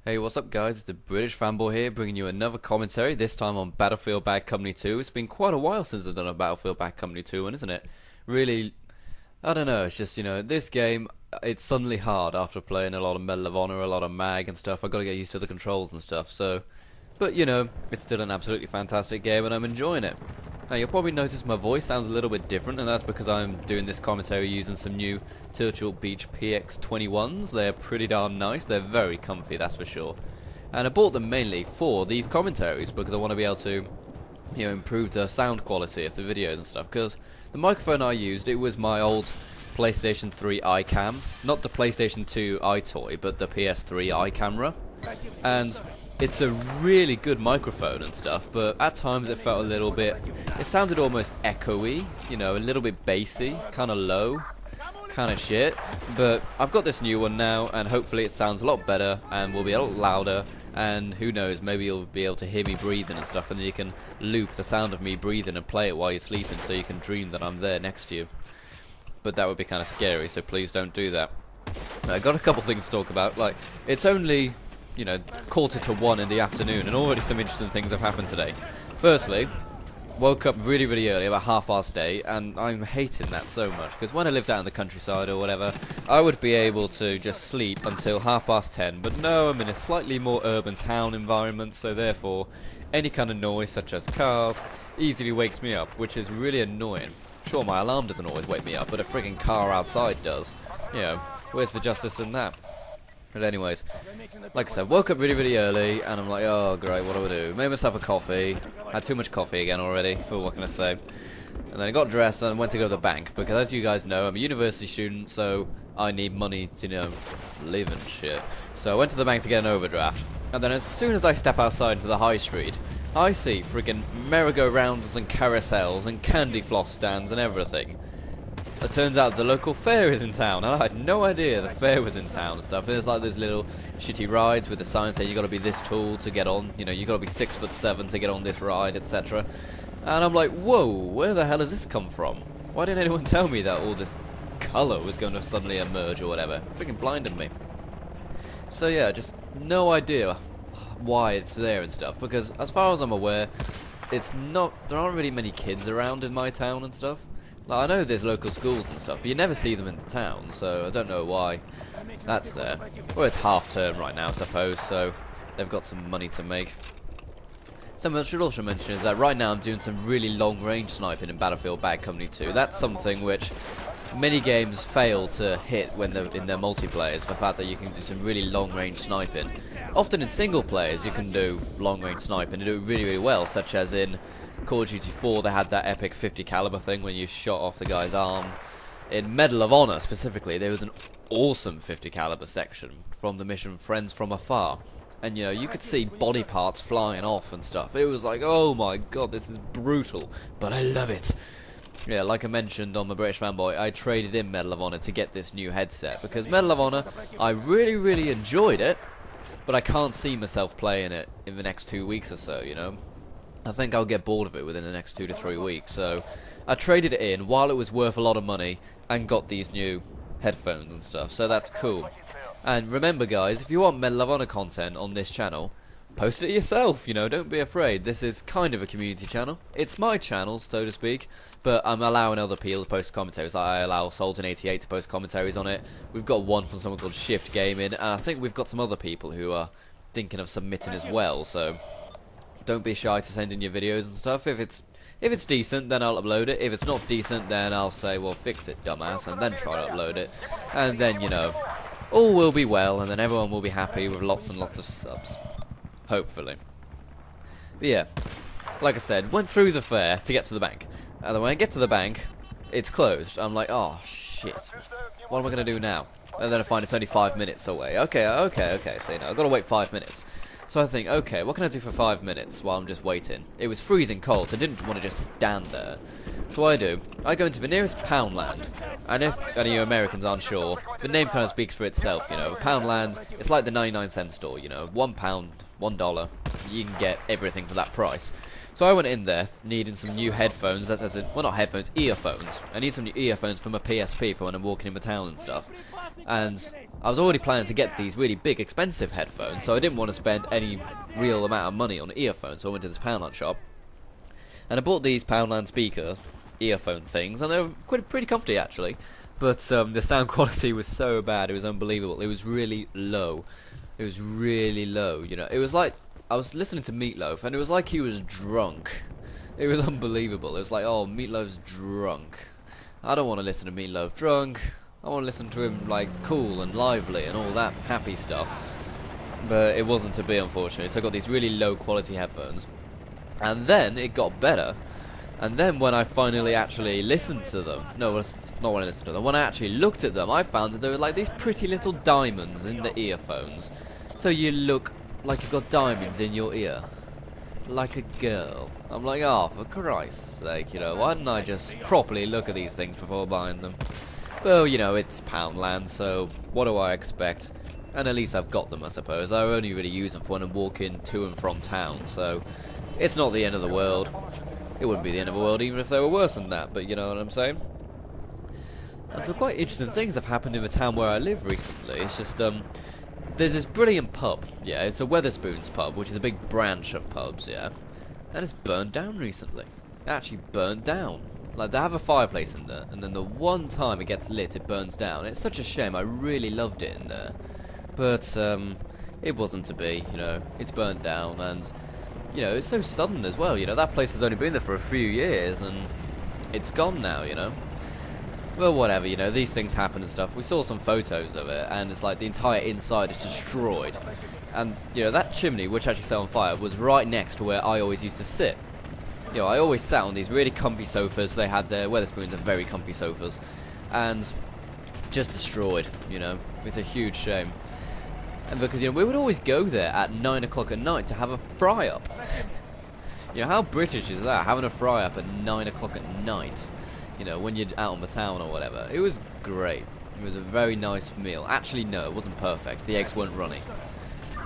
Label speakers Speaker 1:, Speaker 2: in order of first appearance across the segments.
Speaker 1: Hey, what's up guys, it's the British Fanboy here, bringing you another commentary, this time on Battlefield Bad Company 2. It's been quite a while since I've done a Battlefield Bad Company 2 one, isn't it? Really, I don't know, it's just, this game, it's suddenly hard after playing a lot of Medal of Honor, a lot of MAG and stuff. I've got to get used to the controls and stuff, so... But, it's still an absolutely fantastic game and I'm enjoying it. Now, you'll probably notice my voice sounds a little bit different, and that's because I'm doing this commentary using some new Turtle Beach PX21s. They're pretty darn nice, they're very comfy, that's for sure. And I bought them mainly for these commentaries, because I want to be able to, improve the sound quality of the videos and stuff. Because the microphone I used, it was my old PlayStation 3 iCam. Not the PlayStation 2 iToy, but the PS3 iCamera. And... it's a really good microphone and stuff, but at times it felt a little bit... it sounded almost echoey, a little bit bassy, kind of low, kind of shit. But I've got this new one now, and hopefully it sounds a lot better, and will be a lot louder, and who knows, maybe you'll be able to hear me breathing and stuff, and then you can loop the sound of me breathing and play it while you're sleeping, so you can dream that I'm there next to you. But that would be kind of scary, so please don't do that. I got a couple things to talk about, like, it's only... 1:45 in the afternoon, and already some interesting things have happened today. Firstly, woke up really early, about 8:30, and I'm hating that so much, because when I lived out in the countryside or whatever, I would be able to just sleep until 10:30, but no, I'm in a slightly more urban town environment, so therefore, any kind of noise, such as cars, easily wakes me up, which is really annoying. Sure, my alarm doesn't always wake me up, but a frigging car outside does. Where's the justice in that? But anyways, like I said, woke up really early, and I'm like, oh great, what do I do? Made myself a coffee, had too much coffee again already, for what can I say? And then I got dressed and went to go to the bank, because as you guys know, I'm a university student, so I need money to, live and shit. So I went to the bank to get an overdraft, and then as soon as I step outside into the high street, I see friggin' merry-go-rounds and carousels and candy floss stands and everything. It turns out the local fair is in town, and I had no idea the fair was in town and stuff. There's like those little shitty rides with the sign saying you got to be this tall to get on, you got to be 6'7" to get on this ride, etc. And I'm like, whoa, where the hell has this come from? Why didn't anyone tell me that all this colour was going to suddenly emerge or whatever? It freaking blinded me. So yeah, just no idea why it's there and stuff, because as far as I'm aware, there aren't really many kids around in my town and stuff. Like, I know there's local schools and stuff, but you never see them in the town, so I don't know why that's there. Well, it's half term right now, I suppose, so they've got some money to make. Something I should also mention is that right now I'm doing some really long-range sniping in Battlefield Bad Company 2. That's something which many games fail to hit when they're in their multiplayers, the fact that you can do some really long-range sniping. Often in single players you can do long-range sniping and do it really well, such as in Call of Duty 4 they had that epic 50 caliber thing when you shot off the guy's arm. In Medal of Honor specifically, there was an awesome 50 caliber section from the mission Friends from Afar. And you could see body parts flying off and stuff. It was like, oh my god, this is brutal, but I love it. Yeah, like I mentioned on the British Fanboy, I traded in Medal of Honor to get this new headset, because Medal of Honor, I really enjoyed it, but I can't see myself playing it in the next 2 weeks or so, I think I'll get bored of it within the next 2 to 3 weeks, so I traded it in while it was worth a lot of money and got these new headphones and stuff, so that's cool. And remember guys, if you want Medal of Honor content on this channel, post it yourself, don't be afraid. This is kind of a community channel. It's my channel, so to speak, but I'm allowing other people to post commentaries. I allow Sultan88 to post commentaries on it. We've got one from someone called Shift Gaming, and I think we've got some other people who are thinking of submitting as well, so don't be shy to send in your videos and stuff. If it's decent, then I'll upload it. If it's not decent, then I'll say, well, fix it, dumbass, and then try to upload it. And then, all will be well, and then everyone will be happy with lots and lots of subs. Hopefully. But yeah, like I said, went through the fair to get to the bank. And then when I get to the bank, it's closed. I'm like, oh, shit. What am I going to do now? And then I find it's only 5 minutes away. Okay. So, I've got to wait 5 minutes. So I think, okay, what can I do for 5 minutes while I'm just waiting? It was freezing cold, so I didn't want to just stand there. So what I go into the nearest Poundland, and if any of you Americans aren't sure, the name kind of speaks for itself, Poundland, it's like the 99-cent store, £1, $1, you can get everything for that price. So I went in there needing some new headphones, well, not headphones, earphones. I need some new earphones for my PSP for when I'm walking in my town and stuff. And I was already planning to get these really big, expensive headphones, so I didn't want to spend any real amount of money on earphones, so I went to this Poundland shop. And I bought these Poundland speaker earphone things, and they were pretty comfy actually. But the sound quality was so bad, it was unbelievable. It was really low. It was really low, you know. It was like I was listening to Meatloaf, and it was like he was drunk. It was unbelievable. It was like, oh, Meatloaf's drunk. I don't want to listen to Meatloaf drunk. I want to listen to him, like, cool and lively and all that happy stuff. But it wasn't to be, unfortunately. So I got these really low-quality headphones. And then it got better. And then when I finally actually listened to them... No, it's not when I listened to them. When I actually looked at them, I found that there were, like, these pretty little diamonds in the earphones. So you look like you've got diamonds in your ear. Like a girl. I'm like, oh, for Christ's sake, you know, why didn't I just properly look at these things before buying them? Well, you know, it's Poundland, so what do I expect? And at least I've got them, I suppose. I only really use them for when I'm walking to and from town, so it's not the end of the world. It wouldn't be the end of the world even if they were worse than that, but you know what I'm saying? And some quite interesting things have happened in the town where I live recently. It's just, there's this brilliant pub, yeah, it's a Wetherspoons pub, which is a big branch of pubs, yeah, and it's burned down recently. It actually burned down. Like, they have a fireplace in there, and then the one time it gets lit, it burns down. It's such a shame, I really loved it in there. But, it wasn't to be, you know, it's burned down, and, you know, it's so sudden as well, you know, that place has only been there for a few years, and it's gone now, you know. Well, whatever, you know, these things happen and stuff. We saw some photos of it, and it's like the entire inside is destroyed. And, you know, that chimney, which actually set on fire, was right next to where I always used to sit. You know, I always sat on these really comfy sofas. They had their Wetherspoons are very comfy sofas. And just destroyed, you know. It's a huge shame. And because, you know, we would always go there at 9 o'clock at night to have a fry-up. You know, how British is that? Having a fry-up at 9 o'clock at night. You know, when you're out on the town or whatever. It was great. It was a very nice meal. Actually, no, it wasn't perfect. The eggs weren't runny.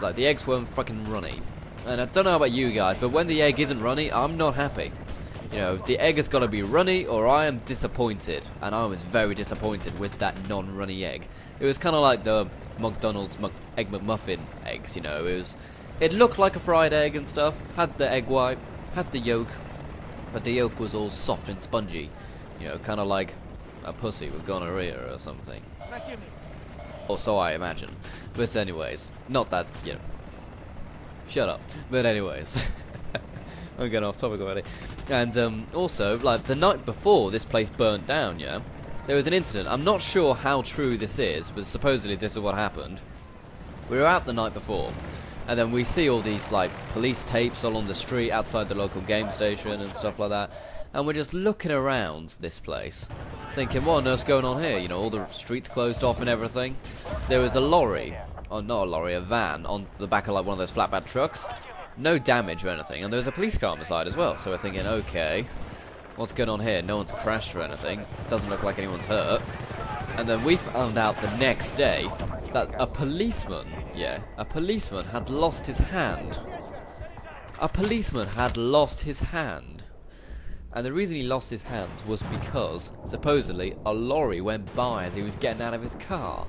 Speaker 1: Like, the eggs weren't fucking runny. And I don't know about you guys, but when the egg isn't runny, I'm not happy. You know, the egg has got to be runny or I am disappointed. And I was very disappointed with that non-runny egg. It was kind of like the McDonald's Egg McMuffin eggs, you know. It looked like a fried egg and stuff. Had the egg white, had the yolk. But the yolk was all soft and spongy. You know, kind of like a pussy with gonorrhea or something. Or so I imagine. But anyways, not that, you know. Shut up. But anyways, I'm getting off topic already. And also, like, the night before this place burnt down, yeah, there was an incident. I'm not sure how true this is, but supposedly this is what happened. We were out the night before, and then we see all these, like, police tapes along the street outside the local game station and stuff like that. And we're just looking around this place, thinking, what on earth's going on here? You know, all the streets closed off and everything. There was a lorry, or not a lorry, a van, on the back of like one of those flatbed trucks. No damage or anything, and there was a police car on the side as well. So we're thinking, okay, what's going on here? No one's crashed or anything. Doesn't look like anyone's hurt. And then we found out the next day that a policeman, had lost his hand. A policeman had lost his hand. And the reason he lost his hand was because, supposedly, a lorry went by as he was getting out of his car.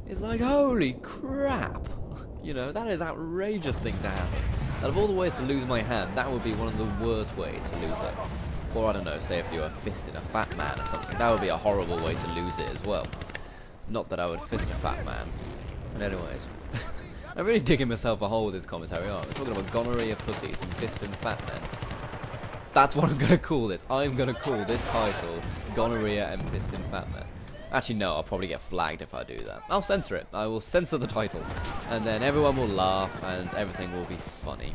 Speaker 1: It's like, holy crap! You know, that is an outrageous thing to happen. Out of all the ways to lose my hand, that would be one of the worst ways to lose it. Or, I don't know, say if you were fisting a fat man or something. That would be a horrible way to lose it as well. Not that I would fist a fat man. But anyways. I'm really digging myself a hole with this commentary, aren't I? We're talking about gonorrhea pussies and fisting fat men. That's what I'm going to call this. I'm going to call this title Gonorrhea and Fisting Fat Men. Actually, no, I'll probably get flagged if I do that. I'll censor it. I will censor the title. And then everyone will laugh and everything will be funny.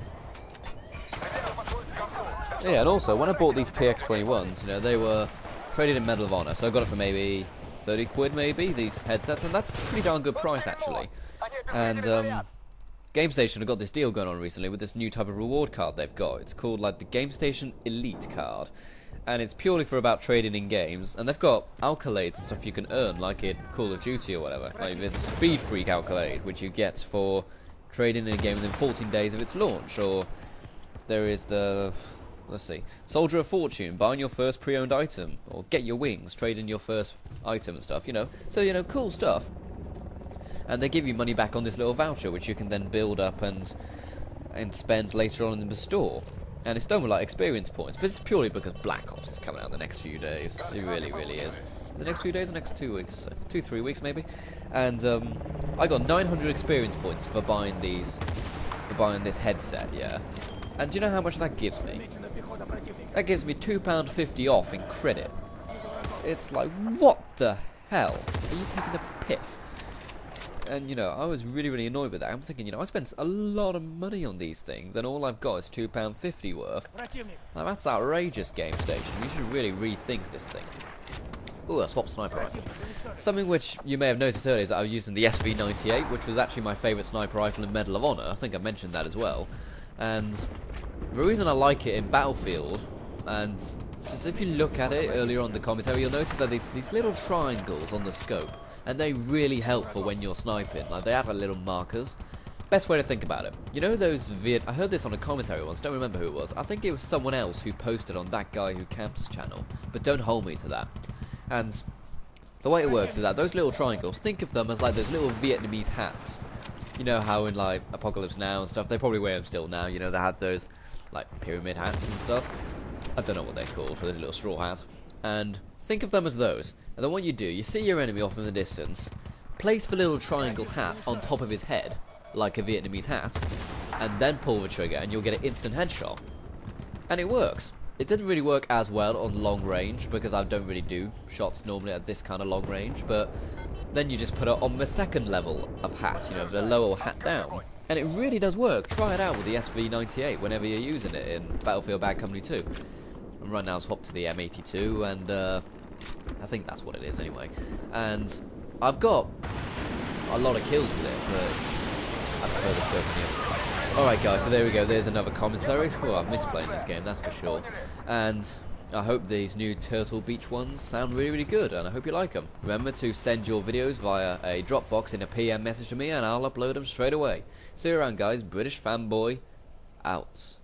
Speaker 1: Yeah, and also, when I bought these PX21s, you know, they were traded in Medal of Honor. So I got it for maybe 30 quid maybe, these headsets. And that's a pretty darn good price, actually. And, GameStation have got this deal going on recently with this new type of reward card they've got. It's called like the GameStation Elite card, and it's purely for about trading in games. And they've got accolades and stuff you can earn, like in Call of Duty or whatever. Like there's a Speed Freak accolade which you get for trade in a game within 14 days of its launch. Or there is the, let's see, Soldier of Fortune, buying your first pre-owned item, or get your wings, trade in your first item and stuff, you know. So, you know, cool stuff. And they give you money back on this little voucher, which you can then build up and spend later on in the store. And it's done with like experience points. This is purely because Black Ops is coming out in the next few days. It really, really is. The next few days, the next 2 weeks, 2-3 weeks maybe. And I got 900 experience points for buying this headset, yeah. And do you know how much that gives me? That gives me £2.50 off in credit. It's like, what the hell? Are you taking the piss? And, you know, I was really, really annoyed with that. I'm thinking, you know, I spent a lot of money on these things, and all I've got is £2.50 worth. Now, that's outrageous, Game Station. You should really rethink this thing. Ooh, a swap sniper rifle. Something which you may have noticed earlier is that I was using the SV98, which was actually my favourite sniper rifle in Medal of Honor. I think I mentioned that as well. And the reason I like it in Battlefield, and just if you look at it earlier on in the commentary, you'll notice that these little triangles on the scope, and they really help for when you're sniping. Like, they add little markers. Best way to think about it. You know those I heard this on a commentary once, don't remember who it was. I think it was someone else who posted on That Guy Who Camps channel, but don't hold me to that. And the way it works is that those little triangles, think of them as like those little Vietnamese hats. You know how in like Apocalypse Now and stuff, they probably wear them still now, you know, they had those like pyramid hats and stuff. I don't know what they're called, for those little straw hats. And think of them as those. And then what you do, you see your enemy off in the distance, place the little triangle hat on top of his head, like a Vietnamese hat, and then pull the trigger and you'll get an instant headshot. And it works. It didn't really work as well on long range, because I don't really do shots normally at this kind of long range, but then you just put it on the second level of hat, you know, the lower hat down. And it really does work. Try it out with the SV98 whenever you're using it in Battlefield Bad Company 2. And right now I'll swap to the M82, and I think that's what it is anyway. And I've got a lot of kills with it, but I prefer the scope anyway. Alright guys, so there we go, there's another commentary. Oh, I've missed playing this game, that's for sure. And I hope these new Turtle Beach ones sound really, really good, and I hope you like them. Remember to send your videos via a Dropbox in a PM message to me, and I'll upload them straight away. See you around guys, British Fanboy, out.